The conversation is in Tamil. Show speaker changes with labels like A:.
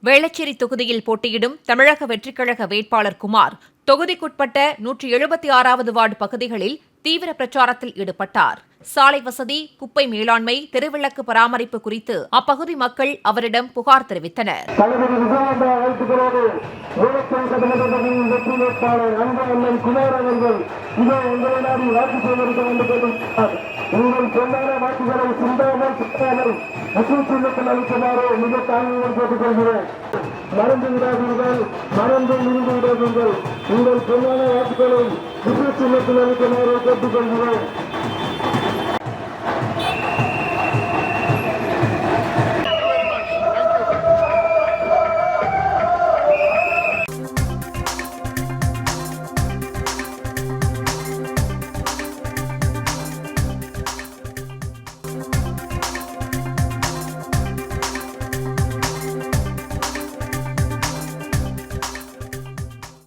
A: வேளச்சேரி தொகுதியில் போட்டியிடும் தமிழக வெற்றிக்கழக வேட்பாளர் குமார் தொகுதிக்குட்பட்ட 176வது வார்டு பகுதிகளில் தீவிர பிரச்சாரத்தில் ஈடுபட்டார். சாலை வசதி, குப்பை மேலாண்மை, தெருவிளக்கு பராமரிப்பு குறித்து அப்பகுதி மக்கள் அவரிடம் புகார் தெரிவித்தனர்.
B: உங்கள் பொன்னான வாக்குகளை சிந்தாமல் சித்தாமல் முக்கியத்துவத்தில் அளிக்குமாறு மிக தாழ்மையுடன் கேட்டுக்கொள்கிறேன். மறந்து விடாதீர்கள், மறந்து இருந்து விடாதீர்கள். உங்கள் பொன்னான வாக்குகளை முக்கியத்துவத்தில் அளிக்குமாறு கேட்டுக்கொள்கிறேன்.